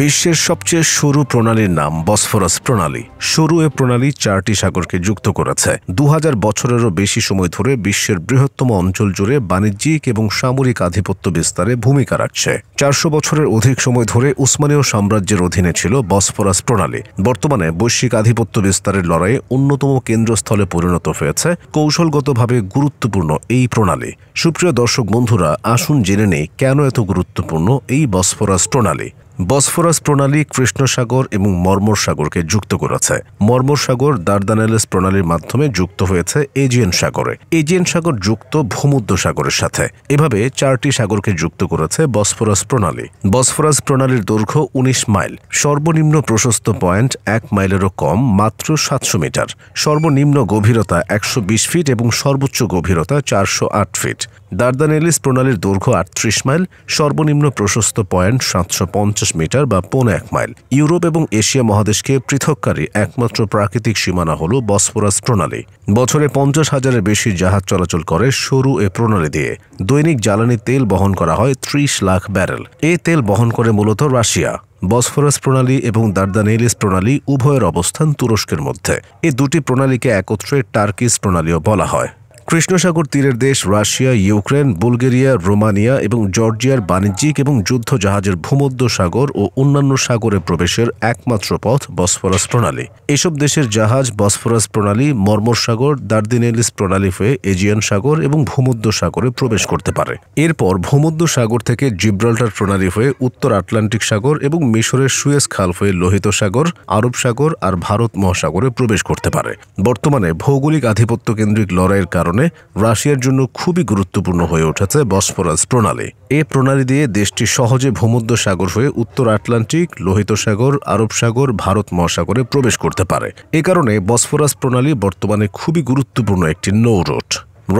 বিশ্বের সবচেয়ে সরু প্রণালীর নাম বসফরাস প্রণালী। সরু এ প্রণালী 4টি সাগরকে যুক্ত করেছে। 2000 বছরেরও বেশি সময় ধরে বিশ্বের বৃহত্তম অঞ্চল জুড়ে বাণিজ্যিক এবং সামরিক আধিপত্য বিস্তারে ভূমিকা রাখছে। 400 বছরের অধিক সময় ধরে উসমানীয় সাম্রাজ্যের অধীনে ছিল বসফরাস প্রণালী। বর্তমানে বৈশ্বিক আধিপত্য বিস্তারের লড়াইয়ে অন্যতম কেন্দ্রস্থলে পরিণত হয়েছে কৌশলগতভাবে গুরুত্বপূর্ণ এই প্রণালী। সুপ্রিয় দর্শক বন্ধুরা, আসুন জেনে নেই কেন এত গুরুত্বপূর্ণ এই বসফরাস প্রণালী। বসফরাস প্রণালী কৃষ্ণ সাগর এবং মর্মর সাগরকে যুক্ত করেছে। মর্মর সাগর দারদানেলেস প্রণালীর মাধ্যমে যুক্ত হয়েছে এজিয়ান সাগরে। এজিয়ান সাগর যুক্ত ভূমধ্য সাগরের সাথে। এভাবে 4টি সাগরকে যুক্ত করেছে বসফরাস প্রণালী। বসফরাস প্রণালীর দৈর্ঘ্য 19 মাইল। সর্বনিম্ন প্রশস্ত পয়েন্ট 1 মাইলেরও কম, মাত্র 700 মিটার। সর্বনিম্ন গভীরতা 120 ফিট এবং সর্বোচ্চ গভীরতা 408 ফিট। দারদানেলিস প্রণালীর দৈর্ঘ্য 38 মাইল। সর্বনিম্ন প্রশস্ত পয়েন্ট 750 মিটার বা 1.5 মাইল। ইউরোপ এবং এশিয়া মহাদেশকে পৃথককারী একমাত্র প্রাকৃতিক সীমানা হল বসফরাস প্রণালী। বছরে 50,000-এর বেশি জাহাজ চলাচল করে সরু এ প্রণালী দিয়ে। দৈনিক জ্বালানি তেল বহন করা হয় 30 লাখ ব্যারেল। এ তেল বহন করে মূলত রাশিয়া। বসফরাস প্রণালী এবং দারদানেলিস প্রণালী উভয়ের অবস্থান তুরস্কের মধ্যে। এই দুটি প্রণালীকে একত্রে টার্কিস প্রণালীও বলা হয়। কৃষ্ণসাগর তীরের দেশ রাশিয়া, ইউক্রেন, বুলগেরিয়া, রোমানিয়া এবং জর্জিয়ার বাণিজ্যিক এবং যুদ্ধ জাহাজের ভূমধ্য সাগর ও অন্যান্য সাগরে প্রবেশের একমাত্র পথ বসফরাস প্রণালী। এসব দেশের জাহাজ বসফরাস প্রণালী, মর্মর সাগর, দারদানেলিস প্রণালী হয়ে এজিয়ান সাগর এবং ভূমধ্য সাগরে প্রবেশ করতে পারে। এরপর ভূমধ্য সাগর থেকে জিব্রাল্টার প্রণালী হয়ে উত্তর আটলান্টিক সাগর এবং মিশরের সুয়েজ খাল হয়ে লোহিত সাগর, আরব সাগর আর ভারত মহাসাগরে প্রবেশ করতে পারে। বর্তমানে ভৌগোলিক আধিপত্য কেন্দ্রিক লড়াইয়ের কারণে রাশিয়ার জন্য খুবই গুরুত্বপূর্ণ হয়ে উঠেছে বসফরাস প্রণালী। এই প্রণালী দিয়ে দেশটি সহজে ভূমধ্য সাগর হয়ে উত্তর আটলান্টিক, লোহিত সাগর, আরব সাগর, ভারত মহাসাগরে প্রবেশ করতে পারে। এ কারণে বসফরাস প্রণালী বর্তমানে খুবই গুরুত্বপূর্ণ একটি নৌ রুট।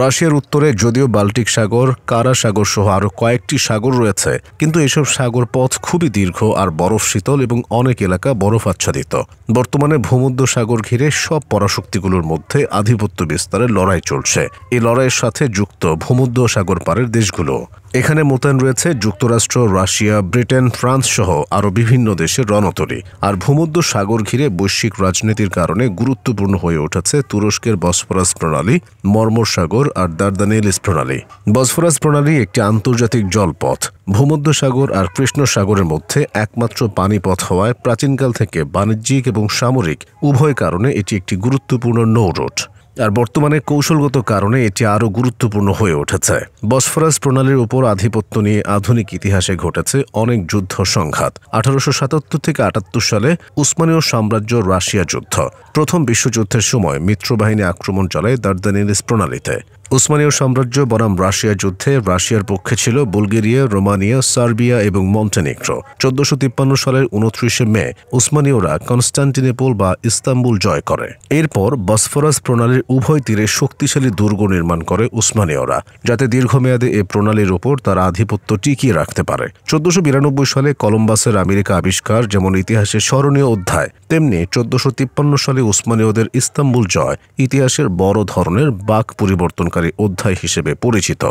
রাশিয়ার উত্তরে যদিও বাল্টিক সাগর, কারা সাগর সহ আরও কয়েকটি সাগর রয়েছে, কিন্তু এসব সাগর পথ খুবই দীর্ঘ আর বরফ শীতল এবং অনেক এলাকা বরফ আচ্ছাদিত। বর্তমানে ভূমধ্য সাগর ঘিরে সব পরাশক্তিগুলোর মধ্যে আধিপত্য বিস্তারের লড়াই চলছে। এই লড়াইয়ের সাথে যুক্ত ভূমধ্য সাগর পারের দেশগুলো। এখানে মোতায়েন রয়েছে যুক্তরাষ্ট্র, রাশিয়া, ব্রিটেন, ফ্রান্স সহ আরও বিভিন্ন দেশের রণতরী। আর ভূমধ্য সাগর ঘিরে বৈশ্বিক রাজনীতির কারণে গুরুত্বপূর্ণ হয়ে উঠেছে তুরস্কের বসফরাস প্রণালী, মর্মর সাগর আর দারদানেলিস প্রণালী। বসফরাস প্রণালী একটি আন্তর্জাতিক জলপথ। ভূমধ্য সাগর আর কৃষ্ণ সাগরের মধ্যে একমাত্র পানিপথ হওয়ায় প্রাচীনকাল থেকে বাণিজ্যিক এবং সামরিক উভয় কারণে এটি একটি গুরুত্বপূর্ণ নৌ রুট। আর বর্তমানে কৌশলগত কারণে এটি আরও গুরুত্বপূর্ণ হয়ে উঠেছে। বসফরাস প্রণালীর উপর আধিপত্য নিয়ে আধুনিক ইতিহাসে ঘটেছে অনেক যুদ্ধ সংঘাত। 1877 থেকে 78 সালে উসমানীয় সাম্রাজ্য রাশিয়া যুদ্ধ। প্রথম বিশ্বযুদ্ধের সময় মিত্রবাহিনী আক্রমণ চালায় দারদানেলিস প্রণালীতে। উসমানীয় সাম্রাজ্য বনাম রাশিয়া যুদ্ধে রাশিয়ার পক্ষে ছিল বুলগেরিয়া, রোমানিয়া, সার্বিয়া এবং মন্টেনিগ্রো। 1453 সালের 29 মে উসমানীয়রা কনস্টান্টিনোপল বা ইস্তাম্বুল জয় করে। এরপর বসফরাস প্রণালীর উভয় তীরে শক্তিশালী দুর্গ নির্মাণ করে উসমানীয়রা, যাতে দীর্ঘমেয়াদে এ প্রণালীর উপর তার আধিপত্য টিকিয়ে রাখতে পারে। 1492 সালে কলম্বাসের আমেরিকা আবিষ্কার যেমন ইতিহাসে স্মরণীয় অধ্যায়, তেমনি 1453 সালে উসমানীয়দের ইস্তাম্বুল জয় ইতিহাসের বড় ধরনের বাক পরিবর্তনকারী অধ্যায় হিসেবে পরিচিত।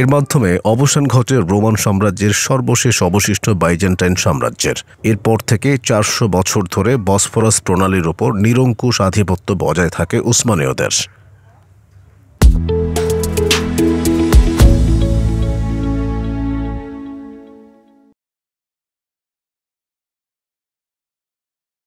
এর মাধ্যমে অবসান ঘটে রোমান সাম্রাজ্যের সর্বশেষ অবশিষ্ট বাইজেন্টাইন সাম্রাজ্যের। এরপর থেকে 400 বছর ধরে বসফরাস প্রণালীর ওপর নিরঙ্কুশ আধিপত্য বজায় থাকে উসমানীয়দের।